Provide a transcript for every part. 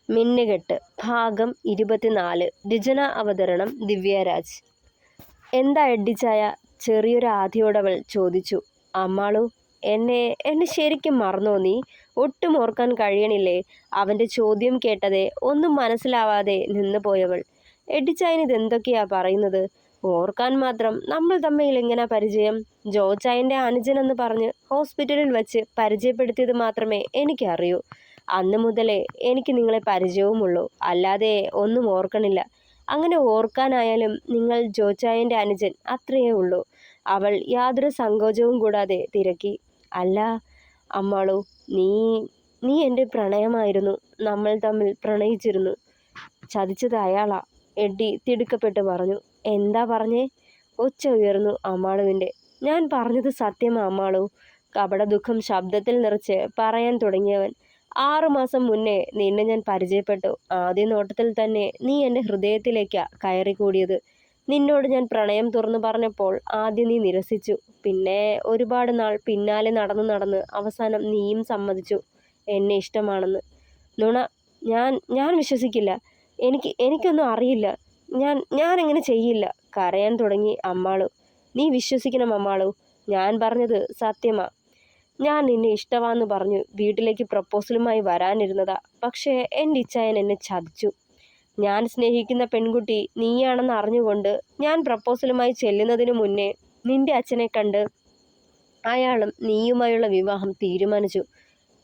മിന്നുകെട്ട് ഭാഗം 24. രചന അവതരണം ദിവ്യരാജ്. എന്താ എഡ്ഡിച്ചായ? ചെറിയൊരു ആധിയോടവൾ ചോദിച്ചു. അമ്മാളു, എന്നെ ശരിക്കും മറന്നോ നീ? ഒട്ടും ഓർക്കാൻ കഴിയണില്ലേ? അവൻ്റെ ചോദ്യം കേട്ടതേ ഒന്നും മനസ്സിലാവാതെ നിന്നു പോയവൾ. എഡ്ഡിച്ചായനിതെന്തൊക്കെയാ പറയുന്നത്? ഓർക്കാൻ മാത്രം നമ്മൾ തമ്മിൽ എങ്ങനെ പരിചയം? ജോച്ചായൻ്റെ അനുജനെന്ന് പറഞ്ഞ് ഹോസ്പിറ്റലിൽ വച്ച് പരിചയപ്പെടുത്തിയത് മാത്രമേ എനിക്കറിയൂ. അന്ന് മുതലേ എനിക്ക് നിങ്ങളെ പരിചയവുമുള്ളൂ, അല്ലാതെ ഒന്നും ഓർക്കണില്ല. അങ്ങനെ ഓർക്കാനായാലും നിങ്ങൾ ജോച്ചായൻ്റെ അനുജൻ, അത്രയേ ഉള്ളൂ. അവൾ യാതൊരു സങ്കോചവും കൂടാതെ തിരക്കി. അല്ല അമ്മാളു, നീ എൻ്റെ പ്രണയമായിരുന്നു. നമ്മൾ തമ്മിൽ പ്രണയിച്ചിരുന്നു. ചതിച്ചത് അയാളാ, എഡ്ഡി തിടുക്കപ്പെട്ട് പറഞ്ഞു. എന്താ പറഞ്ഞേ? ഒച്ച ഉയർന്നു അമ്മാളുവിൻ്റെ. ഞാൻ പറഞ്ഞത് സത്യമാ അമ്മാളു, കപട ദുഃഖം ശബ്ദത്തിൽ നിറച്ച് പറയാൻ തുടങ്ങിയവൻ. 6 മാസം മുന്നേ നിന്നെ ഞാൻ പരിചയപ്പെട്ടു. ആദ്യ നോട്ടത്തിൽ തന്നെ നീ എൻ്റെ ഹൃദയത്തിലേക്കാ കയറിക്കൂടിയത്. നിന്നോട് ഞാൻ പ്രണയം തുറന്നു പറഞ്ഞപ്പോൾ ആദ്യം നീ നിരസിച്ചു. പിന്നെ ഒരുപാട് നാൾ പിന്നാലെ നടന്ന് അവസാനം നീയും സമ്മതിച്ചു എന്നെ ഇഷ്ടമാണെന്ന്. നുണ, ഞാൻ വിശ്വസിക്കില്ല. എനിക്കൊന്നും അറിയില്ല. ഞാൻ അങ്ങനെ ചെയ്യില്ല. കരയാൻ തുടങ്ങി അമ്മാളു. നീ വിശ്വസിക്കണം അമ്മാളു, ഞാൻ പറഞ്ഞത് സത്യമാ. ഞാൻ നിന്നെ ഇഷ്ടമാന്ന് പറഞ്ഞു വീട്ടിലേക്ക് പ്രപ്പോസലുമായി വരാനിരുന്നതാ. പക്ഷേ എൻ്റെ ഇച്ചായൻ എന്നെ ചതിച്ചു. ഞാൻ സ്നേഹിക്കുന്ന പെൺകുട്ടി നീയാണെന്ന് അറിഞ്ഞുകൊണ്ട് ഞാൻ പ്രപ്പോസലുമായി ചെല്ലുന്നതിനു മുന്നേ നിന്റെ അച്ഛനെ കണ്ട് അയാളും നീയുമായുള്ള വിവാഹം തീരുമാനിച്ചു.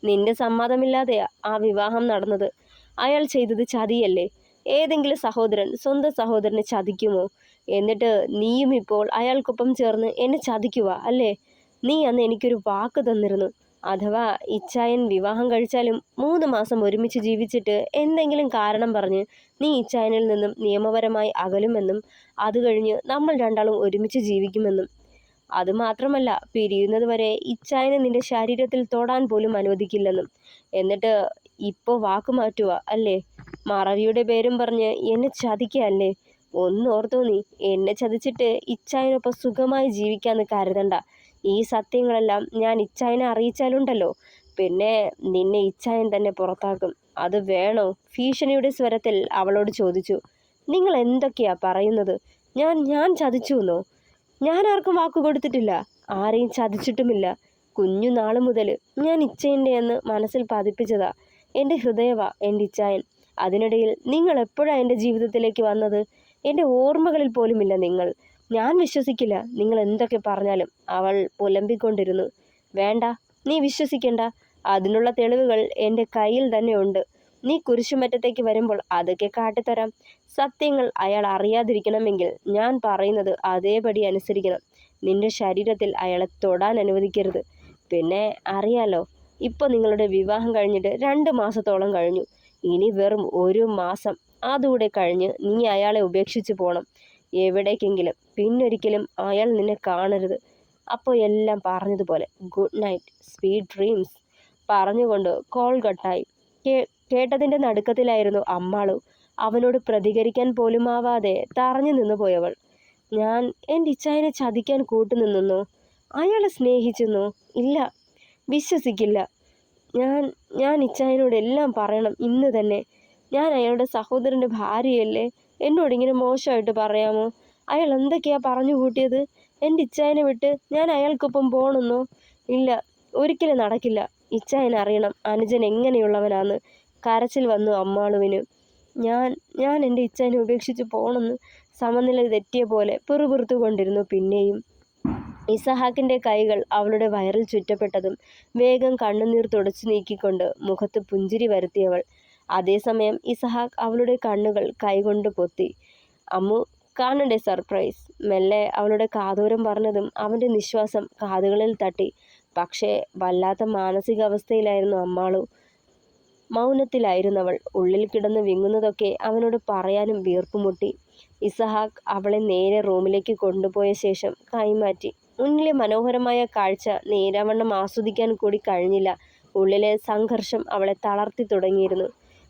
നിന്റെ സമ്മതമില്ലാതെയാ ആ വിവാഹം നടന്നത്. അയാൾ ചെയ്തത് ചതിയല്ലേ? ഏതെങ്കിലും സഹോദരൻ സ്വന്തം സഹോദരനെ ചതിക്കുമോ? എന്നിട്ട് നീയും ഇപ്പോൾ അയാൾക്കൊപ്പം ചേർന്ന് എന്നെ ചതിക്കുക അല്ലേ? നീ അന്ന് എനിക്കൊരു വാക്ക് തന്നിരുന്നു. അഥവാ ഇച്ചായൻ വിവാഹം കഴിച്ചാലും 3 മാസം ഒരുമിച്ച് ജീവിച്ചിട്ട് എന്തെങ്കിലും കാരണം പറഞ്ഞ് നീ ഇച്ചായനിൽ നിന്നും നിയമപരമായി അകലുമെന്നും അത് കഴിഞ്ഞ് നമ്മൾ രണ്ടാളും ഒരുമിച്ച് ജീവിക്കുമെന്നും. അതുമാത്രമല്ല, പിരിയുന്നത് വരെ ഇച്ചായനെ നിന്റെ ശരീരത്തിൽ തൊടാൻ പോലും അനുവദിക്കില്ലെന്നും. എന്നിട്ട് ഇപ്പോൾ വാക്ക് മാറ്റുക അല്ലേ? മറവിയുടെ പേരും പറഞ്ഞ് എന്നെ ചതിക്കുക അല്ലേ? ഒന്നോർത്തോ നീ, എന്നെ ചതിച്ചിട്ട് ഇച്ചായനൊപ്പം സുഖമായി ജീവിക്കാന്ന് കരുതണ്ട. ഈ സത്യങ്ങളെല്ലാം ഞാൻ ഇച്ചായനെ അറിയിച്ചാലുണ്ടല്ലോ, പിന്നെ നിന്നെ ഇച്ചായൻ തന്നെ പുറത്താക്കും. അത് വേണോ? ഭീഷണിയുടെ സ്വരത്തിൽ അവളോട് ചോദിച്ചു. നിങ്ങൾ എന്തൊക്കെയാ പറയുന്നത്? ഞാൻ ചതിച്ചു എന്നോ? ഞാൻ ആർക്കും വാക്കു കൊടുത്തിട്ടില്ല, ആരെയും ചതിച്ചിട്ടുമില്ല. കുഞ്ഞുനാള് മുതൽ ഞാൻ ഇച്ചായൻ്റെ എന്ന് മനസ്സിൽ പതിപ്പിച്ചതാ. എൻ്റെ ഹൃദയവാ എൻ്റെ ഇച്ചായൻ. അതിനിടയിൽ നിങ്ങൾ എപ്പോഴാണ് എൻ്റെ ജീവിതത്തിലേക്ക് വന്നത്? എൻ്റെ ഓർമ്മകളിൽ പോലുമില്ല നിങ്ങൾ. ഞാൻ വിശ്വസിക്കില്ല നിങ്ങൾ എന്തൊക്കെ പറഞ്ഞാലും, അവൾ പുലമ്പിക്കൊണ്ടിരുന്നു. വേണ്ട, നീ വിശ്വസിക്കണ്ട. അതിനുള്ള തെളിവുകൾ എൻ്റെ കയ്യിൽ തന്നെ ഉണ്ട്. നീ കുരിശുമറ്റത്തേക്ക് വരുമ്പോൾ അതൊക്കെ കാട്ടിത്തരാം. സത്യങ്ങൾ അയാൾ അറിയാതിരിക്കണമെങ്കിൽ ഞാൻ പറയുന്നത് അതേപടി അനുസരിക്കണം. നിന്റെ ശരീരത്തിൽ അയാളെ തൊടാൻ അനുവദിക്കരുത്. പിന്നെ അറിയാലോ, ഇപ്പോൾ നിങ്ങളുടെ വിവാഹം കഴിഞ്ഞിട്ട് 2 മാസത്തോളം കഴിഞ്ഞു. ഇനി വെറും 1 മാസം അതുകൂടെ കഴിഞ്ഞ് നീ അയാളെ ഉപേക്ഷിച്ച് പോകണം എവിടേക്കെങ്കിലും. പിന്നൊരിക്കലും അയാൾ നിന്നെ കാണരുത്. അപ്പോൾ എല്ലാം പറഞ്ഞതുപോലെ. ഗുഡ് നൈറ്റ്, സ്വീറ്റ് ഡ്രീംസ് പറഞ്ഞുകൊണ്ട് കോൾ കട്ടായി. കേട്ടതിൻ്റെ നടുക്കത്തിലായിരുന്നു അമ്മാളു. അവനോട് പ്രതികരിക്കാൻ പോലും ആവാതെ തറഞ്ഞു നിന്നു പോയവൾ. ഞാൻ എൻ്റെ ഇച്ചായനെ ചതിക്കാൻ കൂട്ടുനിന്നോ? അയാളെ സ്നേഹിച്ചെന്നോ? ഇല്ല, വിശ്വസിക്കില്ല. ഞാൻ ഇച്ചായനോട് എല്ലാം പറയണം ഇന്ന് തന്നെ. ഞാൻ അയാളുടെ സഹോദരൻ്റെ ഭാര്യയല്ലേ? എന്നോടിങ്ങനെ മോശമായിട്ട് പറയാമോ? അയാൾ എന്തൊക്കെയാ പറഞ്ഞു കൂട്ടിയത്? എൻ്റെ ഇച്ചായനെ വിട്ട് ഞാൻ അയാൾക്കൊപ്പം പോകണമെന്നോ? ഇല്ല, ഒരിക്കലും നടക്കില്ല. ഇച്ചായൻ അറിയണം അനുജൻ എങ്ങനെയുള്ളവനാന്ന്. കരച്ചിൽ വന്നു അമ്മാളുവിന്. ഞാൻ എൻ്റെ ഇച്ചായനെ ഉപേക്ഷിച്ച് പോകണമെന്ന് സമനില തെറ്റിയ പോലെ പിറുപിറുത്തു കൊണ്ടിരുന്നു. പിന്നെയും ഇസഹാക്കിൻ്റെ കൈകൾ അവളുടെ വയറിൽ ചുറ്റപ്പെട്ടതും വേഗം കണ്ണുനീർ തുടച്ചു നീക്കിക്കൊണ്ട് മുഖത്ത് പുഞ്ചിരി വരുത്തിയവൾ. അതേസമയം ഇസഹാക്ക് അവളുടെ കണ്ണുകൾ കൈകൊണ്ട് പൊത്തി. അമ്മു, കാണണ്ടേ സർപ്രൈസ്? മെല്ലെ അവളുടെ കാതോരം പറഞ്ഞതും അവൻ്റെ നിശ്വാസം കാതുകളിൽ തട്ടി. പക്ഷേ വല്ലാത്ത മാനസികാവസ്ഥയിലായിരുന്നു അമ്മാളു. മൗനത്തിലായിരുന്നവൾ. ഉള്ളിൽ കിടന്ന് വിങ്ങുന്നതൊക്കെ അവനോട് പറയാനും വീർപ്പുമുട്ടി. ഇസഹാക്ക് അവളെ നേരെ റൂമിലേക്ക് കൊണ്ടുപോയ ശേഷം കൈമാറ്റി. മുന്നിലെ മനോഹരമായ കാഴ്ച നേരാവണ്ണം ആസ്വദിക്കാൻ കൂടി കഴിഞ്ഞില്ല. ഉള്ളിലെ സംഘർഷം അവളെ തളർത്തി തുടങ്ങിയിരുന്നു.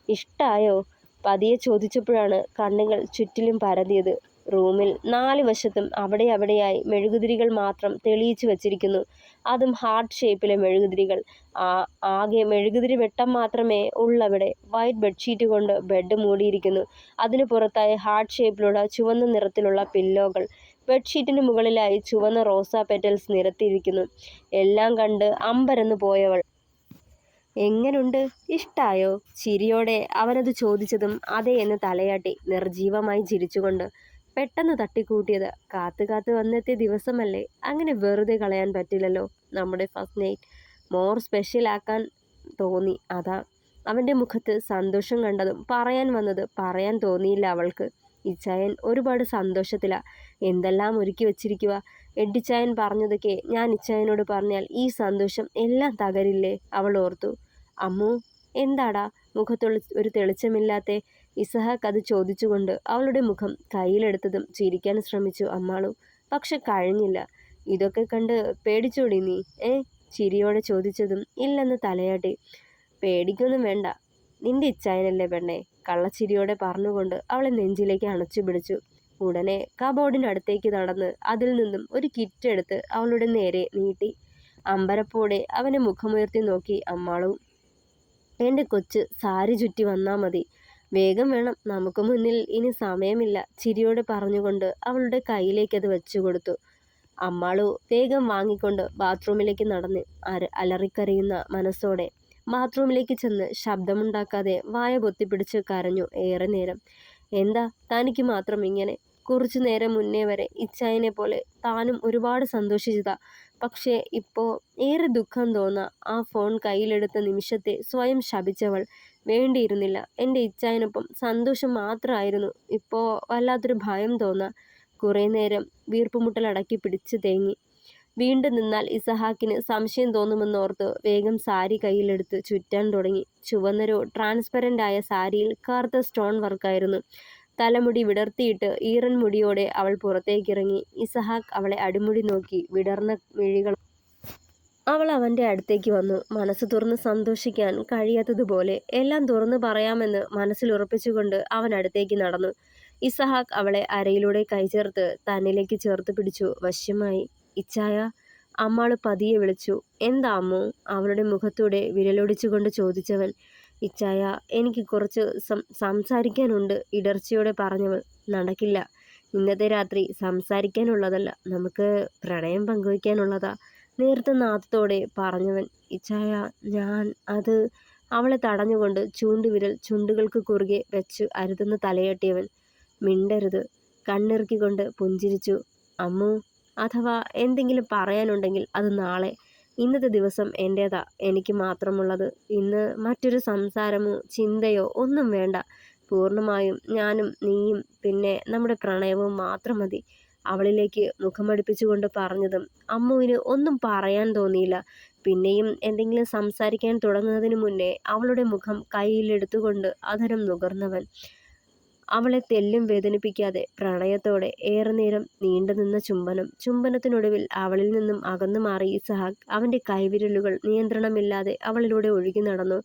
ഇഷ്ടായോ? പതിയെ ചോദിച്ചപ്പോഴാണ് കണ്ണുകൾ ചുറ്റിലും പരതിയത്. റൂമിൽ 4 വശത്തും അവിടെയായി മെഴുകുതിരികൾ മാത്രം തെളിയിച്ചു വച്ചിരിക്കുന്നു. അതും ഹാർട്ട് ഷേപ്പിലെ മെഴുകുതിരികൾ. ആകെ മെഴുകുതിരി വെട്ടം മാത്രമേ ഉള്ളവിടെ. വൈറ്റ് ബെഡ്ഷീറ്റ് കൊണ്ട് ബെഡ് മൂടിയിരിക്കുന്നു. അതിനു പുറത്തായി ഹാർട്ട് ഷേപ്പിലുള്ള ചുവന്ന നിറത്തിലുള്ള പില്ലോകൾ. ബെഡ്ഷീറ്റിന് മുകളിലായി ചുവന്ന റോസാ പെറ്റൽസ് നിരത്തിയിരിക്കുന്നു. എല്ലാം കണ്ട് അമ്പരന്ന് പോയവൾ, എങ്ങനുണ്ട്, ഇഷ്ടായോ? ചിരിയോടെ അവനത് ചോദിച്ചതും അതെ എന്ന് തലയാട്ടി നിർജീവമായി ചിരിച്ചുകൊണ്ട്. പെട്ടെന്ന് തട്ടിക്കൂട്ടിയത്. കാത്തു കാത്ത് വന്നെത്തിയ ദിവസമല്ലേ, അങ്ങനെ വെറുതെ കളയാൻ പറ്റില്ലല്ലോ. നമ്മുടെ ഫസ്റ്റ് നൈറ്റ് മോർ സ്പെഷ്യൽ ആക്കാൻ തോന്നി, അതാ. അവൻ്റെ മുഖത്ത് സന്തോഷം കണ്ടതും പറയാൻ വന്നത് പറയാൻ തോന്നിയില്ല അവൾക്ക്. ഇച്ചായൻ ഒരുപാട് സന്തോഷത്തിലാ. എന്തെല്ലാം ഒരുക്കി വച്ചിരിക്കുക. എഡ്ഡിച്ചായൻ പറഞ്ഞതൊക്കെ ഞാൻ ഇച്ചായനോട് പറഞ്ഞാൽ ഈ സന്തോഷം എല്ലാം തകരില്ലേ, അവൾ ഓർത്തു. അമ്മു, എന്താടാ മുഖത്തുള്ള ഒരു തെളിച്ചമില്ലാത്തെ? ഇസഹാക്ക് അത് ചോദിച്ചുകൊണ്ട് അവളുടെ മുഖം കയ്യിലെടുത്തതും ചിരിക്കാൻ ശ്രമിച്ചു അമ്മാളു. പക്ഷെ കഴിഞ്ഞില്ല. ഇതൊക്കെ കണ്ട് പേടിച്ചോടി നീ? ചിരിയോടെ ചോദിച്ചതും ഇല്ലെന്ന് തലയാട്ടി. പേടിക്കൊന്നും വേണ്ട, നിന്റെ ഇച്ചായനല്ലേ പെണ്ണെ, കള്ളച്ചിരിയോടെ പറഞ്ഞുകൊണ്ട് അവളെ നെഞ്ചിലേക്ക് അണച്ചു പിടിച്ചു. ഉടനെ കബോർഡിനടുത്തേക്ക് നടന്ന് അതിൽ നിന്നും ഒരു കിറ്റ് എടുത്ത് അവളുടെ നേരെ നീട്ടി. അമ്പരപ്പോടെ അവനെ മുഖമുയർത്തി നോക്കി അമ്മാളു. എൻ്റെ കൊച്ച്, സാരി ചുറ്റി വന്നാ മതി, വേഗം വേണം, നമുക്ക് മുന്നിൽ ഇനി സമയമില്ല, ചിരിയോടെ പറഞ്ഞുകൊണ്ട് അവളുടെ കയ്യിലേക്ക് അത് വെച്ചു കൊടുത്തു. അമ്മാളു വേഗം വാങ്ങിക്കൊണ്ട് ബാത്റൂമിലേക്ക് നടന്ന് അലറിക്കരയുന്ന മനസ്സോടെ ബാത്റൂമിലേക്ക് ചെന്ന് ശബ്ദമുണ്ടാക്കാതെ വായ പൊത്തിപ്പിടിച്ച് കരഞ്ഞു ഏറെ നേരം. എന്താ തനിക്ക് മാത്രം ഇങ്ങനെ? കുറച്ചു നേരം മുന്നേ വരെ ഇച്ചായനെ പോലെ താനും ഒരുപാട് സന്തോഷിച്ചതാ. പക്ഷേ ഇപ്പോൾ ഏറെ ദുഃഖം തോന്നാ. ആ ഫോൺ കയ്യിലെടുത്ത നിമിഷത്തെ സ്വയം ശപിച്ചവൾ. വേണ്ടിയിരുന്നില്ല, എൻ്റെ ഇച്ചായനൊപ്പം സന്തോഷം മാത്രമായിരുന്നു. ഇപ്പോൾ വല്ലാത്തൊരു ഭയം തോന്നാ. കുറേ നേരം വീർപ്പുമുട്ടലടക്കി പിടിച്ച് തേങ്ങി. വീണ്ടും നിന്നാൽ ഇസഹാക്കിന് സംശയം തോന്നുമെന്നോർത്ത് വേഗം സാരി കയ്യിലെടുത്ത് ചുറ്റാൻ തുടങ്ങി. ചുവന്നൊരു ട്രാൻസ്പെറൻ്റ് ആയ സാരിയിൽ കറുത്ത സ്റ്റോൺ വർക്കായിരുന്നു. തലമുടി വിടർത്തിയിട്ട് ഈറൻ മുടിയോടെ അവൾ പുറത്തേക്കിറങ്ങി. ഇസഹാക്ക് അവളെ അടിമുടി നോക്കി വിടർന്ന മിഴികൾ. അവൾ അവൻ്റെ അടുത്തേക്ക് വന്നു. മനസ്സ് തുറന്ന് സന്തോഷിക്കാൻ കഴിയാത്തതുപോലെ എല്ലാം തുറന്നു പറയാമെന്ന് മനസ്സിൽ ഉറപ്പിച്ചുകൊണ്ട് അവൻ അടുത്തേക്ക് നടന്നു. ഇസഹാക്ക് അവളെ അരയിലൂടെ കൈചേർത്ത് തന്നിലേക്ക് ചേർത്ത് പിടിച്ചു വശ്യമായി. ഇച്ചായ, അമ്മാള് പതിയെ വിളിച്ചു. എന്താ അമ്മു? അവളുടെ മുഖത്തൂടെ വിരലൊടിച്ചുകൊണ്ട് ചോദിച്ചവൻ. ഇച്ചായ, എനിക്ക് കുറച്ച് സംസാരിക്കാനുണ്ട്, ഇടർച്ചയോടെ പറഞ്ഞവൾ. നടക്കില്ല, ഇന്നത്തെ രാത്രി സംസാരിക്കാനുള്ളതല്ല, നമുക്ക് പ്രണയം പങ്കുവയ്ക്കാനുള്ളതാ, നേർത്ത നാദത്തോടെ പറഞ്ഞവൻ. ഇച്ചായ, ഞാൻ അത്... അവളെ തടഞ്ഞുകൊണ്ട് ചൂണ്ടുവിരൽ ചുണ്ടുകൾക്ക് കുറുകെ വെച്ച് അരുതെന്ന് തലയാട്ടിയവൻ. മിണ്ടരുത്, കണ്ണിറുക്കിക്കൊണ്ട് പുഞ്ചിരിച്ചു. അമ്മു, അഥവാ എന്തെങ്കിലും പറയാനുണ്ടെങ്കിൽ അത് നാളെ. ഇന്നത്തെ ദിവസം എൻ്റേതാ, എനിക്ക് മാത്രമുള്ളത്. ഇന്ന് മറ്റൊരു സംസാരമോ ചിന്തയോ ഒന്നും വേണ്ട. പൂർണ്ണമായും ഞാനും നീയും പിന്നെ നമ്മുടെ പ്രണയവും മാത്രം മതി. അവളിലേക്ക് മുഖമടുപ്പിച്ചുകൊണ്ട് പറഞ്ഞതും അമ്മുവിന് ഒന്നും പറയാൻ തോന്നിയില്ല. പിന്നെയും എന്തെങ്കിലും സംസാരിക്കാൻ തുടങ്ങുന്നതിന് മുന്നേ അവളുടെ മുഖം കയ്യിലെടുത്തുകൊണ്ട് അധരം നുകർന്നവൻ. അവളെ തെല്ലും വേദനിപ്പിക്കാതെ പ്രണയത്തോടെ ഏറെ നേരം നീണ്ടുനിന്ന ചുംബനത്തിനൊടുവിൽ അവളിൽ നിന്നും അകന്നു മാറി ഇസഹാക്ക്. അവൻ്റെ കൈവിരലുകൾ നിയന്ത്രണമില്ലാതെ അവളിലൂടെ ഒഴുകി നടന്നു.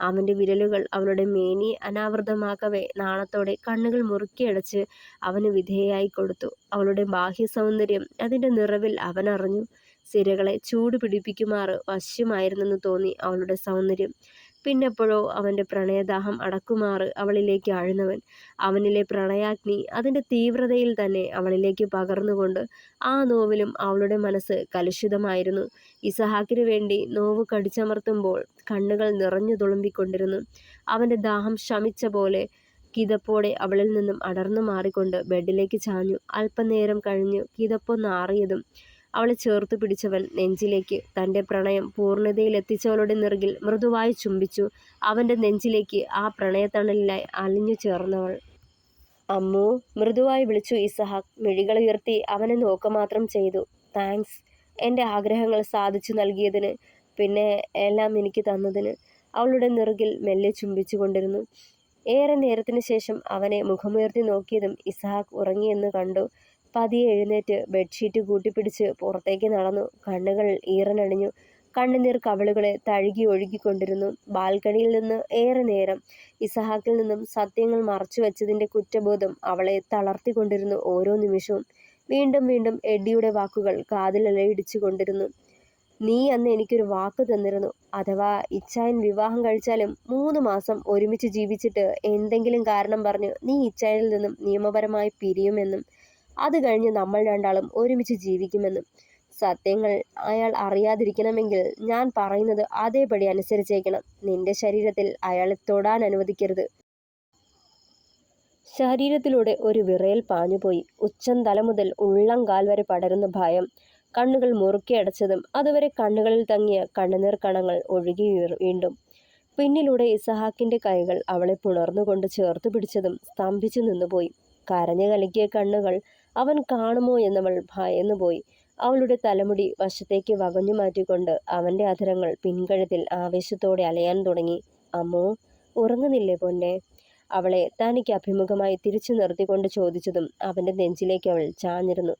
അവൻ്റെ വിരലുകൾ അവളുടെ മേനി അനാവൃതമാക്കവേ നാണത്തോടെ കണ്ണുകൾ മുറുക്കിയടച്ച് അവന് വിധേയായി കൊടുത്തു. അവളുടെ ബാഹ്യ സൗന്ദര്യം, അതിൻ്റെ നിറവിൽ അവനറിഞ്ഞു. സിരകളെ ചൂട് പിടിപ്പിക്കുമാറ് വശ്യമായിരുന്നെന്ന് തോന്നി അവളുടെ സൗന്ദര്യം. പിന്നെപ്പോഴോ അവൻ്റെ പ്രണയദാഹം അടക്കുമാറ് അവളിലേക്ക് ആഴ്ന്നവൻ. അവനിലെ പ്രണയാഗ്നി അതിൻ്റെ തീവ്രതയിൽ തന്നെ അവളിലേക്ക് പകർന്നുകൊണ്ട് ആ നോവിലും അവളുടെ മനസ്സ് കലുഷിതമായിരുന്നു. ഇസഹാക്കിനു വേണ്ടി നോവ് കടിച്ചമർത്തുമ്പോൾ കണ്ണുകൾ നിറഞ്ഞു തുളുമ്പിക്കൊണ്ടിരുന്നു. അവൻ്റെ ദാഹം ശമിച്ച പോലെ കിതപ്പോടെ അവളിൽ നിന്നും അടർന്നു മാറിക്കൊണ്ട് ബെഡിലേക്ക് ചാഞ്ഞു. അല്പനേരം കഴിഞ്ഞു കിതപ്പൊന്നാറിയതും അവളെ ചേർത്തു പിടിച്ചവൻ നെഞ്ചിലേക്ക് തൻ്റെ പ്രണയം പൂർണ്ണതയിലെത്തിച്ചവളുടെ നെറുകിൽ മൃദുവായി ചുംബിച്ചു. അവൻ്റെ നെഞ്ചിലേക്ക് ആ പ്രണയത്തണലിലായി അലിഞ്ഞു ചേർന്നവൾ. അമ്മു, മൃദുവായി വിളിച്ചു ഇസഹാക്ക്. മിഴികളുയർത്തി അവനെ നോക്കമാത്രം ചെയ്തു. താങ്ക്സ്, എൻ്റെ ആഗ്രഹങ്ങൾ സാധിച്ചു നൽകിയതിന്, പിന്നെ എല്ലാം എനിക്ക് തന്നതിന്. അവളുടെ നെറുകിൽ മെല്ലെ ചുംബിച്ചു കൊണ്ടിരുന്നു. ഏറെ നേരത്തിന് ശേഷം അവനെ മുഖമുയർത്തി നോക്കിയതും ഇസഹാക്ക് ഉറങ്ങിയെന്ന് കണ്ടു. പതിയെ എഴുന്നേറ്റ് ബെഡ്ഷീറ്റ് കൂട്ടിപ്പിടിച്ച് പുറത്തേക്ക് നടന്നു. കണ്ണുകൾ ഈറനണിഞ്ഞു. കണ്ണുനീർ കവിളുകളെ തഴുകി ഒഴുകിക്കൊണ്ടിരുന്നു. ബാൽക്കണിയിൽ നിന്ന് ഏറെ നേരം ഇസഹാക്കിൽ നിന്നും സത്യങ്ങൾ മറച്ചു വെച്ചതിൻ്റെ കുറ്റബോധം അവളെ തളർത്തിക്കൊണ്ടിരുന്നു. ഓരോ നിമിഷവും വീണ്ടും വീണ്ടും എഡ്ഡിയുടെ വാക്കുകൾ കാതിൽ അലയിടിച്ചു കൊണ്ടിരുന്നു. നീ അന്ന് എനിക്കൊരു വാക്ക് തന്നിരുന്നു. അഥവാ ഇച്ചായൻ വിവാഹം കഴിച്ചാലും 3 മാസം ഒരുമിച്ച് ജീവിച്ചിട്ട് എന്തെങ്കിലും കാരണം പറഞ്ഞ് നീ ഇച്ചായനിൽ നിന്നും നിയമപരമായി പിരിയുമെന്നും അത് കഴിഞ്ഞ് നമ്മൾ രണ്ടാളും ഒരുമിച്ച് ജീവിക്കുമെന്നും. സത്യങ്ങൾ അയാൾ അറിയാതിരിക്കണമെങ്കിൽ ഞാൻ പറയുന്നത് അതേപടി അനുസരിച്ചേക്കണം. നിന്റെ ശരീരത്തിൽ അയാളെ തൊടാൻ അനുവദിക്കരുത്. ശരീരത്തിലൂടെ ഒരു വിറയൽ പാഞ്ഞുപോയി. ഉച്ചം തല മുതൽ ഉള്ളംകാൽ വരെ പടരുന്ന ഭയം. കണ്ണുകൾ മുറുക്കി അടച്ചതും അതുവരെ കണ്ണുകളിൽ തങ്ങിയ കണ്ണുനീർ കണങ്ങൾ ഒഴുകി വീണ്ടും. പിന്നിലൂടെ ഇസഹാക്കിന്റെ കൈകൾ അവളെ പുണർന്നുകൊണ്ട് ചേർത്ത് പിടിച്ചതും സ്തംഭിച്ചു നിന്നുപോയി. കരഞ്ഞു കലക്കിയ കണ്ണുകൾ അവൻ കാണുമോ എന്നവൾ ഭയന്നുപോയി. അവളുടെ തലമുടി വശത്തേക്ക് വകഞ്ഞു മാറ്റിക്കൊണ്ട് അവന്റെ അധരങ്ങൾ പിൻകഴുത്തിൽ ആവേശത്തോടെ അലയാൻ തുടങ്ങി. അമ്മോ, ഉറങ്ങുന്നില്ലേ പൊന്നെ? അവളെ തനിക്ക് അഭിമുഖമായി തിരിച്ചു നിർത്തിക്കൊണ്ട് ചോദിച്ചതും അവന്റെ നെഞ്ചിലേക്ക് അവൾ ചാഞ്ഞിരുന്നു.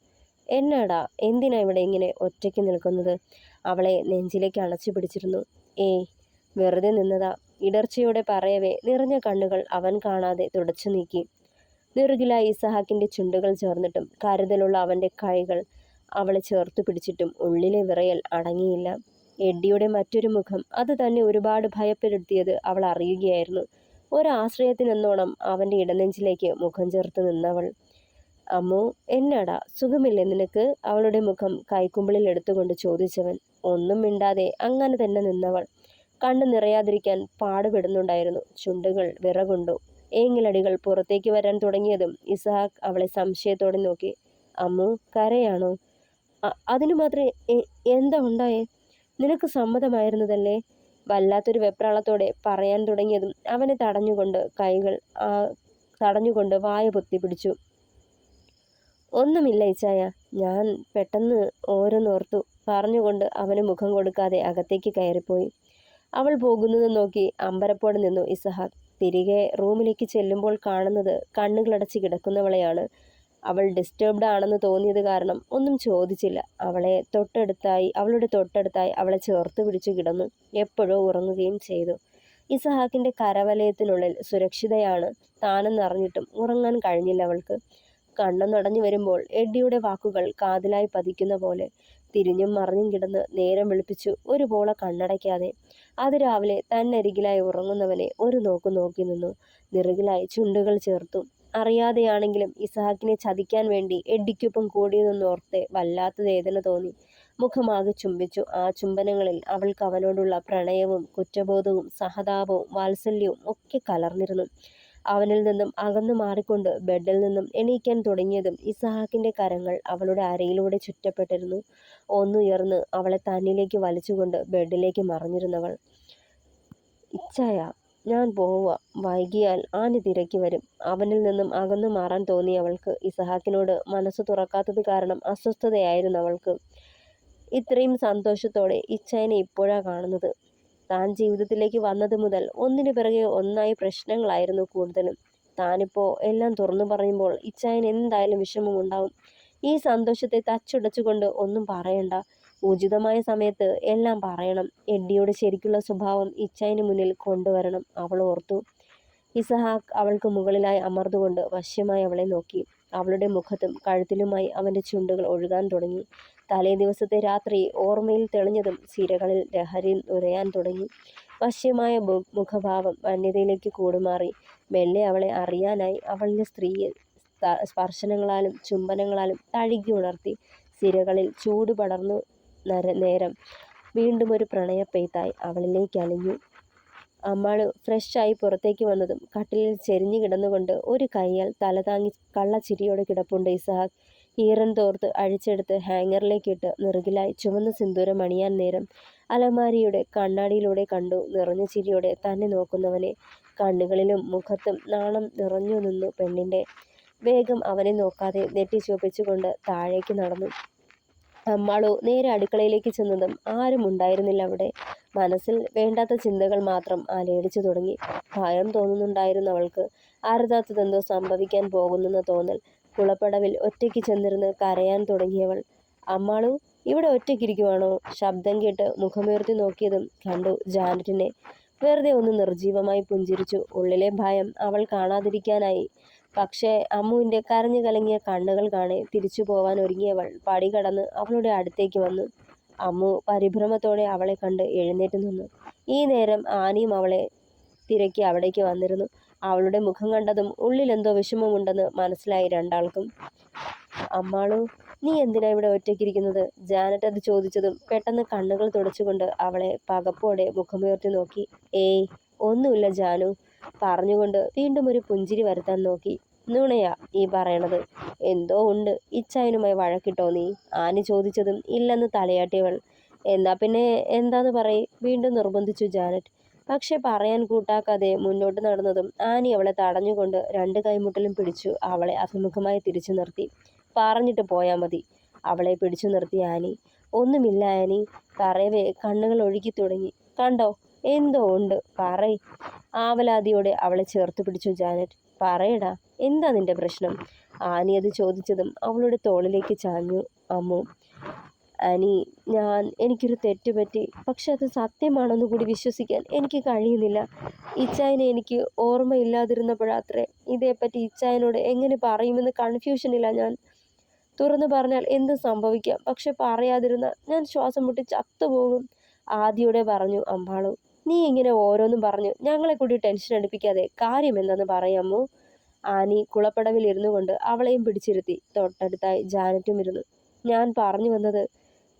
എന്നാടാ, എന്തിനാ ഇവിടെ ഇങ്ങനെ ഒറ്റയ്ക്ക് നിൽക്കുന്നത്? അവളെ നെഞ്ചിലേക്ക് അണച്ചു പിടിച്ചിരുന്നു. ഏയ്, വെറുതെ നിന്നതാ. ഇടർച്ചയോടെ പറയവേ നിറഞ്ഞ കണ്ണുകൾ അവൻ കാണാതെ തുടച്ചു നീക്കി. നെറുകിലായി ഇസഹാക്കിന്റെ ചുണ്ടുകൾ ചേർന്നിട്ടും കരുതലുള്ള അവന്റെ കൈകൾ അവളെ ചേർത്തു പിടിച്ചിട്ടും ഉള്ളിലെ വിറയൽ അടങ്ങിയില്ല. എഡ്ഡിയുടെ മറ്റൊരു മുഖം അത് തന്നെ ഒരുപാട് ഭയപ്പെടുത്തിയത് അവൾ അറിയുകയായിരുന്നു. ഒരാശ്രയത്തിനെന്നോണം അവന്റെ ഇടനെഞ്ചിലേക്ക് മുഖം ചേർത്ത് നിന്നവൾ. അമ്മോ, എന്നാടാ, സുഖമില്ലേ നിനക്ക്? അവളുടെ മുഖം കൈക്കുമ്പിളിൽ എടുത്തുകൊണ്ട് ചോദിച്ചവൻ. ഒന്നും മിണ്ടാതെ അങ്ങനെ തന്നെ നിന്നവൾ. കണ്ണു നിറയാതിരിക്കാൻ പാടുപെടുന്നുണ്ടായിരുന്നു. ചുണ്ടുകൾ വിറകൊണ്ടു. ഏങ്ങിലടികൾ പുറത്തേക്ക് വരാൻ തുടങ്ങിയതും ഇസഹാക്ക് അവളെ സംശയത്തോടെ നോക്കി. അമ്മു, കരയാണോ? അതിനു മാത്രം എന്താ ഉണ്ടായേ? നിനക്ക് സമ്മതമായിരുന്നതല്ലേ? വല്ലാത്തൊരു വെപ്രാളത്തോടെ പറയാൻ തുടങ്ങിയതും അവനെ തടഞ്ഞുകൊണ്ട് വായ പൊത്തിപ്പിടിച്ചു. ഒന്നുമില്ല ഇച്ചായ, ഞാൻ പെട്ടെന്ന് ഓരോന്നോർത്തു പറഞ്ഞുകൊണ്ട് അവന് മുഖം കൊടുക്കാതെ അകത്തേക്ക് കയറിപ്പോയി. അവൾ പോകുന്നത് നോക്കി അമ്പരപ്പോടെ നിന്നു ഇസഹാക്ക്. തിരികെ റൂമിലേക്ക് ചെല്ലുമ്പോൾ കാണുന്നത് കണ്ണുകളടച്ച് കിടക്കുന്നവളെയാണ്. അവൾ ഡിസ്റ്റർബ്ഡ് ആണെന്ന് തോന്നിയത് കാരണം ഒന്നും ചോദിച്ചില്ല. അവളുടെ തൊട്ടടുത്തായി അവളെ ചേർത്ത് പിടിച്ചു കിടന്നു. എപ്പോഴോ ഉറങ്ങുകയും ചെയ്തു. ഇസഹാക്കിന്റെ കരവലയത്തിനുള്ളിൽ സുരക്ഷിതയാണ് താനെന്നറിഞ്ഞിട്ടും ഉറങ്ങാൻ കഴിഞ്ഞില്ല അവൾക്ക്. കണ്ണു നടഞ്ഞു വരുമ്പോൾ എഡ്ഡിയുടെ വാക്കുകൾ കാതിലായി പതിക്കുന്ന പോലെ. തിരിഞ്ഞും മറിഞ്ഞും കിടന്ന് നേരം വെളുപ്പിച്ചു ഒരു പോള കണ്ണടയ്ക്കാതെ. അതിരാവിലെ തന്നരികിലായി ഉറങ്ങുന്നവനെ ഒരു നോക്ക് നോക്കി നിന്നു. നിറുകിലായി ചുണ്ടുകൾ ചേർത്തു. അറിയാതെയാണെങ്കിലും ഇസഹാക്കിനെ ചതിക്കാൻ വേണ്ടി എഡ്ഡിക്കൊപ്പം കൂടിയതെന്നോർത്ത് വല്ലാത്ത വേദന തോന്നി. മുഖമാകെ ചുംബിച്ചു. ആ ചുംബനങ്ങളിൽ അവൾക്ക് അവനോടുള്ള പ്രണയവും കുറ്റബോധവും സഹതാപവും വാത്സല്യവും ഒക്കെ കലർന്നിരുന്നു. അവനിൽ നിന്നും അകന്നു മാറിക്കൊണ്ട് ബെഡിൽ നിന്നും എണീക്കാൻ തുടങ്ങിയതും ഇസഹാക്കിന്റെ കരങ്ങൾ അവളുടെ അരയിലൂടെ ചുറ്റപ്പെട്ടിരുന്നു. ഒന്നുയർന്ന് അവളെ തന്നിലേക്ക് വലിച്ചുകൊണ്ട് ബെഡിലേക്ക് മറിഞ്ഞിരുന്നവൾ. ഇച്ചായ, ഞാൻ പോവുക. വൈകിയാൽ ആനി തിരക്കി വരും. അവനിൽ നിന്നും അകന്നു മാറാൻ തോന്നിയവൾക്ക് ഇസഹാക്കിനോട് മനസ്സ് തുറക്കാത്തത് കാരണം അസ്വസ്ഥതയായിരുന്നു അവൾക്ക്. ഇത്രയും സന്തോഷത്തോടെ ഇച്ചായനെ ഇപ്പോഴാ കാണുന്നത്. താൻ ജീവിതത്തിലേക്ക് വന്നത് മുതൽ ഒന്നിനു പിറകെ ഒന്നായി പ്രശ്നങ്ങളായിരുന്നു കൂടുതലും. താനിപ്പോ എല്ലാം തുറന്നു പറയുമ്പോൾ ഇച്ചായന് എന്തായാലും വിഷമമുണ്ടാവും. ഈ സന്തോഷത്തെ തച്ചുടച്ചുകൊണ്ട് ഒന്നും പറയണ്ട. ഉചിതമായ സമയത്ത് എല്ലാം പറയണം. എഡ്ഡിയുടെ ശരിക്കുള്ള സ്വഭാവം ഇച്ചായന് മുന്നിൽ കൊണ്ടുവരണം അവൾ ഓർത്തു. ഇസഹാക്ക് അവൾക്ക് മുകളിലായി അമർന്നുകൊണ്ട് വശ്യമായി അവളെ നോക്കി. അവളുടെ മുഖത്തും കഴുത്തിലുമായി അവന്റെ ചുണ്ടുകൾ ഒഴുകാൻ തുടങ്ങി. തലേ ദിവസത്തെ രാത്രി ഓർമ്മയിൽ തെളിഞ്ഞതും സിരകളിൽ ലഹരി ഉരയാൻ തുടങ്ങി. വശ്യമായ മുഖഭാവം വന്യതയിലേക്ക് കൂടുമാറി. മെല്ലെ അവളെ അറിയാനായി അവളിലെ സ്ത്രീയെ സ്പർശനങ്ങളാലും ചുംബനങ്ങളാലും തഴുകി ഉണർത്തി. സിരകളിൽ ചൂട് പടർന്നു നേരം വീണ്ടും ഒരു പ്രണയപ്പെയ്ത്തായി അവളിലേക്ക് അലിഞ്ഞു. അമ്മാള് ഫ്രഷായി പുറത്തേക്ക് വന്നതും കട്ടിലിൽ ചെരിഞ്ഞു കിടന്നുകൊണ്ട് ഒരു കൈയാൽ തല താങ്ങി കള്ളച്ചിരിയോടെ കിടപ്പുണ്ട് ഇസഹാക്ക്. ഈറൻ തോർത്ത് അഴിച്ചെടുത്ത് ഹാങ്ങറിലേക്കിട്ട് നിറുകിലായി ചുവന്ന സിന്ദൂരം അണിയാൻ നേരം അലമാരിയുടെ കണ്ണാടിയിലൂടെ കണ്ടു നിറഞ്ഞ ചിരിയോടെ തന്നെ നോക്കുന്നവനെ. കണ്ണുകളിലും മുഖത്തും നാണം നിറഞ്ഞു നിന്നു പെണ്ണിന്റെ. വേഗം അവനെ നോക്കാതെ നെറ്റി ചുവപ്പിച്ചുകൊണ്ട് താഴേക്ക് നടന്നു. അമ്മാളു നേരെ അടുക്കളയിലേക്ക് ചെന്നതും ആരും ഉണ്ടായിരുന്നില്ല അവിടെ. മനസ്സിൽ വേണ്ടാത്ത ചിന്തകൾ മാത്രം അലയടിച്ചു തുടങ്ങി. ഭയം തോന്നുന്നുണ്ടായിരുന്നു അവൾക്ക്. അരുതാത്തതെന്തോ സംഭവിക്കാൻ പോകുന്നെന്ന തോന്നൽ. കുളപ്പടവിൽ ഒറ്റയ്ക്ക് ചെന്നിരുന്ന് കരയാൻ തുടങ്ങിയവൾ. അമ്മാളു, ഇവിടെ ഒറ്റയ്ക്കിരിക്കുവാണോ? ശബ്ദം കേട്ട് മുഖമുയർത്തി നോക്കിയതും കണ്ടു ജാനറ്റിനെ. വെറുതെ ഒന്ന് നിർജീവമായി പുഞ്ചിരിച്ചു. ഉള്ളിലെ ഭയം അവൾ കാണാതിരിക്കാനായി. പക്ഷേ അമ്മുവിന്റെ കരഞ്ഞു കലങ്ങിയ കണ്ണുകൾ കാണെ തിരിച്ചു പോവാൻ ഒരുങ്ങിയവൾ പടി കടന്ന് അവളുടെ അടുത്തേക്ക് വന്നു. അമ്മു പരിഭ്രമത്തോടെ അവളെ കണ്ട് എഴുന്നേറ്റ് നിന്നു. ഈ നേരം ആനിയും അവളെ തിരക്കി അവിടേക്ക് വന്നിരുന്നു. അവളുടെ മുഖം കണ്ടതും ഉള്ളിലെന്തോ വിഷമമുണ്ടെന്ന് മനസ്സിലായി രണ്ടാൾക്കും. അമ്മാളു, നീ എന്തിനാ ഇവിടെ ഒറ്റയ്ക്കിരിക്കുന്നത്? ജാനറ്റ് അത് ചോദിച്ചതും പെട്ടെന്ന് കണ്ണുകൾ തുടച്ചുകൊണ്ട് അവളെ പകപ്പോടെ മുഖമുയർത്തി നോക്കി. ഏയ് ഒന്നുമില്ല ജാനു, പറഞ്ഞുകൊണ്ട് വീണ്ടും ഒരു പുഞ്ചിരി വരുത്താൻ നോക്കി. നുണയാ ഈ പറയണത്? എന്തോ ഉണ്ട്. ഇച്ചായനുമായി വഴക്കിട്ടോ നീ? ആനി ചോദിച്ചതും ഇല്ലെന്ന് തലയാട്ടിയവൾ. എന്നാ പിന്നെ എന്താന്ന് പറയ്, വീണ്ടും നിർബന്ധിച്ചു ജാനറ്റ്. പക്ഷെ പറയാൻ കൂട്ടാക്കാതെ മുന്നോട്ട് നടന്നതും ആനി അവളെ തടഞ്ഞുകൊണ്ട് രണ്ട് കൈമുട്ടലും പിടിച്ചു അവളെ അഭിമുഖമായി തിരിച്ചു നിർത്തി. പറഞ്ഞിട്ട് പോയാ മതി. അവളെ പിടിച്ചു നിർത്തി ആനി. ഒന്നുമില്ല ആനി, പറയവേ കണ്ണുകൾ ഒഴുകി തുടങ്ങി. കണ്ടോ, എന്തോ ഉണ്ട്, പറയ്. ആവലാതിയോടെ അവളെ ചേർത്ത് പിടിച്ചു ജാനറ്റ്. പറയടാ, എന്താ നിന്റെ പ്രശ്നം? ആനി അത് ചോദിച്ചതും അവളുടെ തോളിലേക്ക് ചാഞ്ഞു അമ്മു. ആനി, എനിക്കൊരു തെറ്റ് പറ്റി. പക്ഷെ അത് സത്യമാണെന്ന് കൂടി വിശ്വസിക്കാൻ എനിക്ക് കഴിയുന്നില്ല. ഇച്ചായനെ എനിക്ക് ഓർമ്മയില്ലാതിരുന്നപ്പോഴത്രേ. ഇതേപ്പറ്റി ഇച്ചായനോട് എങ്ങനെ പറയുമെന്ന് കൺഫ്യൂഷനില്ല ഞാൻ. തുറന്നു പറഞ്ഞാൽ എന്ത് സംഭവിക്കാം. പക്ഷെ പറയാതിരുന്ന ഞാൻ ശ്വാസം മുട്ടി ചത്തുപോകും. ആദിയോടെ പറഞ്ഞു അമ്പാളു. നീ ഇങ്ങനെ ഓരോന്നും പറഞ്ഞു ഞങ്ങളെ കൂടി ടെൻഷൻ അടുപ്പിക്കാതെ കാര്യം എന്താന്ന് പറയാമോ? ആനി കുളപ്പടവിൽ ഇരുന്നു കൊണ്ട് അവളെയും പിടിച്ചിരുത്തി. തൊട്ടടുത്തായി ജാനറ്റും ഇരുന്നു. ഞാൻ പറഞ്ഞു വന്നത്,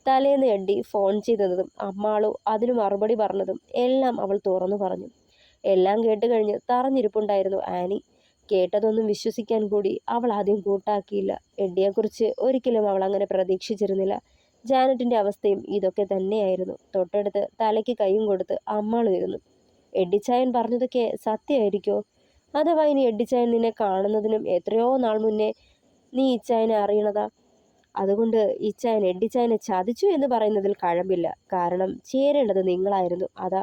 തലേന്ന് എഡ്ഡി ഫോൺ ചെയ്തതും അമ്മാളു അതിന് മറുപടി പറഞ്ഞതും എല്ലാം അവൾ തുറന്നു പറഞ്ഞു. എല്ലാം കേട്ട് കഴിഞ്ഞ് തറഞ്ഞിരിപ്പുണ്ടായിരുന്നു ആനി. കേട്ടതൊന്നും വിശ്വസിക്കാൻ കൂടി അവൾ ആദ്യം കൂട്ടാക്കിയില്ല. എഡ്ഡിയെക്കുറിച്ച് ഒരിക്കലും അവൾ അങ്ങനെ പ്രതീക്ഷിച്ചിരുന്നില്ല. ജാനറ്റിന്റെ അവസ്ഥയും ഇതൊക്കെ തന്നെയായിരുന്നു. തൊട്ടടുത്ത് തലയ്ക്ക് കൈയും കൊടുത്ത് അമ്മാളും ഇരുന്നു. എഡ്ഡിച്ചായൻ പറഞ്ഞതൊക്കെ സത്യമായിരിക്കോ? അഥവാ ഇനി എഡ്ഡിച്ചായൻ നിന്നെ കാണുന്നതിനും എത്രയോ നാൾ മുന്നേ നീ ഇച്ചായനെ അറിയണതാ? അതുകൊണ്ട് ഇച്ചായൻ എഡ്ഡിച്ചായനെ ചതിച്ചു എന്ന് പറയുന്നതിൽ കഴമ്പില്ല. കാരണം ചേരേണ്ടത് നിങ്ങളായിരുന്നു. അതാ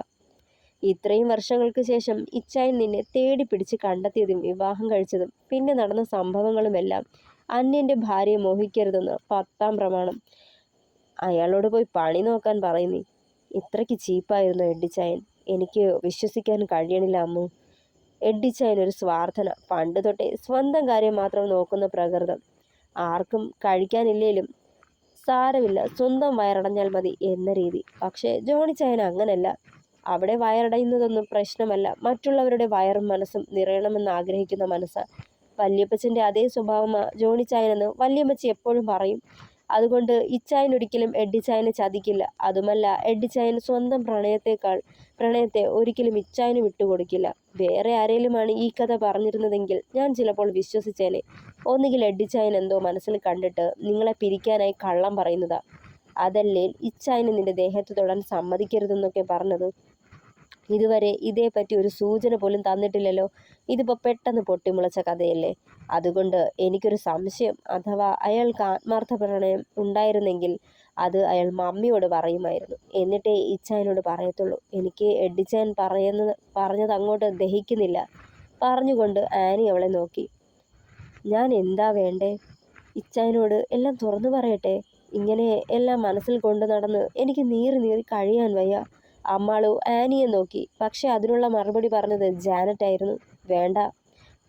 ഇത്രയും വർഷങ്ങൾക്ക് ശേഷം ഇച്ചായൻ നിന്നെ തേടി പിടിച്ച് കണ്ടെത്തിയതും വിവാഹം കഴിച്ചതും പിന്നെ നടന്ന സംഭവങ്ങളുമെല്ലാം അന്യന്റെ ഭാര്യയെ മോഹിക്കരുതെന്ന് 10-ാം പ്രമാണം. അയാളോട് പോയി പണി നോക്കാൻ പറയുന്നേ. ഇത്രയ്ക്ക് ചീപ്പായിരുന്നു എഡ്ഡിച്ചായൻ. എനിക്ക് വിശ്വസിക്കാൻ കഴിയണില്ല അമ്മു. എഡ്ഡിച്ചായൻ ഒരു സ്വാർത്ഥന. പണ്ട് തൊട്ടേ സ്വന്തം കാര്യം മാത്രം നോക്കുന്ന പ്രകൃതം. ആർക്കും കഴിക്കാനില്ലേലും സാരമില്ല, സ്വന്തം വയറടഞ്ഞാൽ മതി എന്ന രീതി. പക്ഷേ ജോണിച്ചായൻ അങ്ങനല്ല. അവിടെ വയറടയുന്നതൊന്നും പ്രശ്നമല്ല. മറ്റുള്ളവരുടെ വയറും മനസ്സും നിറയണമെന്ന് ആഗ്രഹിക്കുന്ന മനസ്സാ. വല്യപ്പച്ചൻ്റെ അതേ സ്വഭാവമാ ജോണിച്ചായനെന്ന് വല്യമ്മച്ചി എപ്പോഴും പറയും. അതുകൊണ്ട് ഇച്ചായൻ ഒരിക്കലും എഡ്ഡിച്ചായനെ ചതിക്കില്ല. അതുമല്ല, എഡ്ഡിച്ചായൻ സ്വന്തം പ്രണയത്തെ ഒരിക്കലും ഇച്ചായന് വിട്ടുകൊടുക്കില്ല. വേറെ ആരേലുമാണ് ഈ കഥ പറഞ്ഞിരുന്നതെങ്കിൽ ഞാൻ ചിലപ്പോൾ വിശ്വസിച്ചേനെ. ഒന്നുകിൽ എഡ്ഡിച്ചായൻ എന്തോ മനസ്സിൽ കണ്ടിട്ട് നിങ്ങളെ പിരിക്കാനായി കള്ളം പറയുന്നതാ. അതല്ലേ ഇച്ചായന് നിന്റെ ദേഹത്ത് തൊടാൻ സമ്മതിക്കരുതെന്നൊക്കെ പറഞ്ഞത്? ഇതുവരെ ഇതേപ്പറ്റി ഒരു സൂചന പോലും തന്നിട്ടില്ലല്ലോ. ഇതിപ്പോൾ പെട്ടെന്ന് പൊട്ടിമുളച്ച കഥയല്ലേ? അതുകൊണ്ട് എനിക്കൊരു സംശയം. അഥവാ അയാൾക്ക് ആത്മാർത്ഥ പ്രണയം ഉണ്ടായിരുന്നെങ്കിൽ അത് അയാൾ മമ്മിയോട് പറയുമായിരുന്നു. എന്നിട്ടേ ഇച്ചായനോട് പറയത്തുള്ളൂ. എനിക്ക് എഡ്ഡിച്ചായൻ പറഞ്ഞത് അങ്ങോട്ട് ദഹിക്കുന്നില്ല. പറഞ്ഞുകൊണ്ട് ആനി അവളെ നോക്കി. ഞാൻ എന്താ വേണ്ടേ? ഇച്ചായനോട് എല്ലാം തുറന്നു പറയട്ടെ? ഇങ്ങനെ എല്ലാം മനസ്സിൽ കൊണ്ടു നടന്ന് എനിക്ക് നീറി നീറി കഴിയാൻ വയ്യ. അമ്മാളു ആനിയെ നോക്കി. പക്ഷെ അതിനുള്ള മറുപടി പറഞ്ഞത് ജാനറ്റായിരുന്നു. വേണ്ട,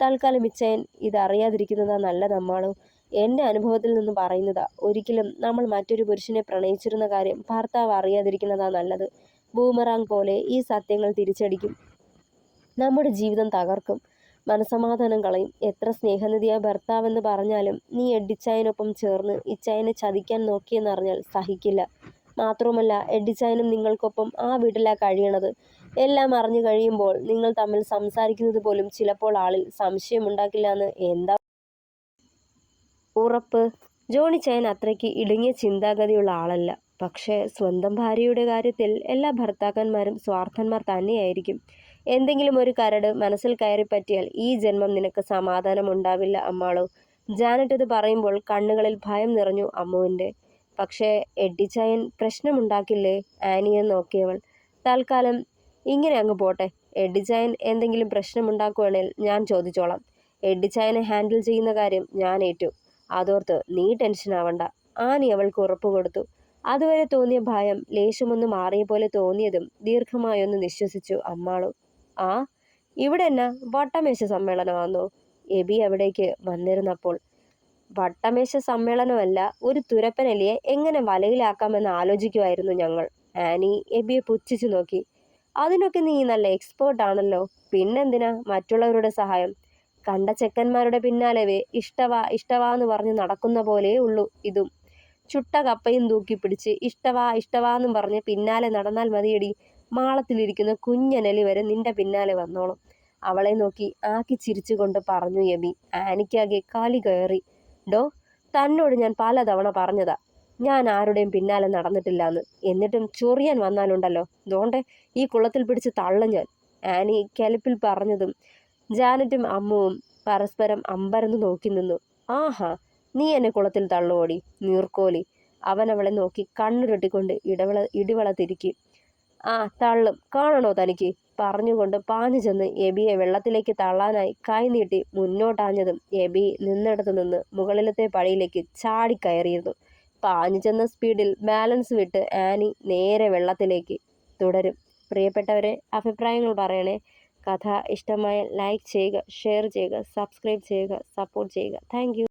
തൽക്കാലം ഇച്ചായൻ ഇതറിയാതിരിക്കുന്നതാ നല്ലത് അമ്മാളു. എൻ്റെ അനുഭവത്തിൽ നിന്ന് പറയുന്നതാ. ഒരിക്കലും നമ്മൾ മറ്റൊരു പുരുഷനെ പ്രണയിച്ചിരുന്ന കാര്യം ഭർത്താവ് അറിയാതിരിക്കുന്നതാ നല്ലത്. ബൂമറാങ് പോലെ ഈ സത്യങ്ങൾ തിരിച്ചടിക്കും. നമ്മുടെ ജീവിതം തകർക്കും. മനസമാധാനം കളയും. എത്ര സ്നേഹനിധിയാ ഭർത്താവെന്ന് പറഞ്ഞാലും നീ എഡ്ഡിച്ചായനൊപ്പം ചേർന്ന് ഇച്ചായനെ ചതിക്കാൻ നോക്കിയെന്നറിഞ്ഞാൽ സഹിക്കില്ല. മാത്രവുമല്ല, എഡ്ഡിച്ചായനും നിങ്ങൾക്കൊപ്പം ആ വീട്ടിലാ കഴിയണത്. എല്ലാം അറിഞ്ഞു കഴിയുമ്പോൾ നിങ്ങൾ തമ്മിൽ സംസാരിക്കുന്നത് പോലും ചിലപ്പോൾ ആളിൽ സംശയമുണ്ടാക്കില്ലാന്ന് എന്താ ഉറപ്പ്? ജോണിച്ചായൻ അത്രയ്ക്ക് ഇടുങ്ങിയ ചിന്താഗതിയുള്ള ആളല്ല. പക്ഷേ സ്വന്തം ഭാര്യയുടെ കാര്യത്തിൽ എല്ലാ ഭർത്താക്കന്മാരും സ്വാർത്ഥന്മാർ തന്നെയായിരിക്കും. എന്തെങ്കിലും ഒരു കരട് മനസ്സിൽ കയറിപ്പറ്റിയാൽ ഈ ജന്മം നിനക്ക് സമാധാനമുണ്ടാവില്ല അമ്മാളു. ജാനറ്റ് ഇത് പറയുമ്പോൾ കണ്ണുകളിൽ ഭയം നിറഞ്ഞു അമ്മുവിൻ്റെ. പക്ഷേ എഡ്ഡിച്ചായൻ പ്രശ്നമുണ്ടാക്കില്ലേ? ആനിയെ നോക്കിയവൾ. തൽക്കാലം ഇങ്ങനെ അങ്ങ് പോട്ടെ. എഡ്ഡിച്ചായൻ എന്തെങ്കിലും പ്രശ്നമുണ്ടാക്കുവാണെങ്കിൽ ഞാൻ ചോദിച്ചോളാം. എഡ്ഡിച്ചായനെ ഹാൻഡിൽ ചെയ്യുന്ന കാര്യം ഞാൻ ഏറ്റു. അതോർത്ത് നീ ടെൻഷൻ ആവണ്ട. ആനി അവൾക്ക് ഉറപ്പ് കൊടുത്തു. അതുവരെ തോന്നിയ ഭയം ലേശമൊന്ന് മാറിയ പോലെ തോന്നിയതും ദീർഘമായൊന്ന് നിശ്വസിച്ചു അമ്മാളു. ആ, ഇവിടെ എന്നാ വട്ടമേശ സമ്മേളനമാണോ? എബി അവിടേക്ക് വന്നിരുന്നപ്പോൾ. വട്ടമേശ സമ്മേളനമല്ല, ഒരു തുരപ്പനെലിയെ എങ്ങനെ വലയിലാക്കാമെന്ന് ആലോചിക്കുമായിരുന്നു ഞങ്ങൾ. ആനി എബിയെ പുച്ഛിച്ചു നോക്കി. അതിനൊക്കെ നീ നല്ല എക്സ്പേർട്ട് ആണല്ലോ. പിന്നെന്തിനാ മറ്റുള്ളവരുടെ സഹായം? കണ്ട ചെക്കന്മാരുടെ പിന്നാലെ ഇഷ്ടവാന്ന് പറഞ്ഞ് നടക്കുന്ന പോലേ ഉള്ളൂ ഇതും. ചുട്ട കപ്പയും തൂക്കി പിടിച്ച് ഇഷ്ടവാന്നും പറഞ്ഞ് പിന്നാലെ നടന്നാൽ മതിയടി. മാളത്തിലിരിക്കുന്ന കുഞ്ഞനലി വരെ നിന്റെ പിന്നാലെ വന്നോളും. അവളെ നോക്കി ആക്കി ചിരിച്ചുകൊണ്ട് പറഞ്ഞു എബി. ആനിക്കാകെ കാലി കയറി. ഡോ, തന്നോട് ഞാൻ പലതവണ പറഞ്ഞതാ ഞാൻ ആരുടെയും പിന്നാലെ നടന്നിട്ടില്ലാന്ന്. എന്നിട്ടും ചൊറിയാൻ വന്നാലുണ്ടല്ലോ, ദോണ്ടെ ഈ കുളത്തിൽ പിടിച്ച് തള്ളും ഞാൻ. ആനി കലിപ്പിൽ പറഞ്ഞതും ജാനറ്റും അമ്മുവും പരസ്പരം അമ്പരന്ന് നോക്കി നിന്നു. ആഹാ, നീ എന്നെ കുളത്തിൽ തള്ളുവോടി നീർക്കോലി? അവൻ അവളെ നോക്കി കണ്ണുരുട്ടിക്കൊണ്ട് ഇടിവള തിരുക്കി. ആ തള്ളും, കാണണോ തനിക്ക്? പറഞ്ഞുകൊണ്ട് പാഞ്ഞു ചെന്ന് എബിയെ വെള്ളത്തിലേക്ക് തള്ളാനായി കൈനീട്ടി മുന്നോട്ടാഞ്ഞതും എബി നിന്നിടത്തു നിന്ന് മുകളിലത്തെ പടിയിലേക്ക് ചാടിക്കയറിയിരുന്നു. പാഞ്ഞു ചെന്ന സ്പീഡിൽ ബാലൻസ് വിട്ട് ആനി നേരെ വെള്ളത്തിലേക്ക്. തുടരും. പ്രിയപ്പെട്ടവരെ, അഭിപ്രായങ്ങൾ പറയണേ. കഥ ഇഷ്ടമായ ലൈക്ക് ചെയ്യുക, ഷെയർ ചെയ്യുക, സബ്സ്ക്രൈബ് ചെയ്യുക, സപ്പോർട്ട് ചെയ്യുക. Thank you.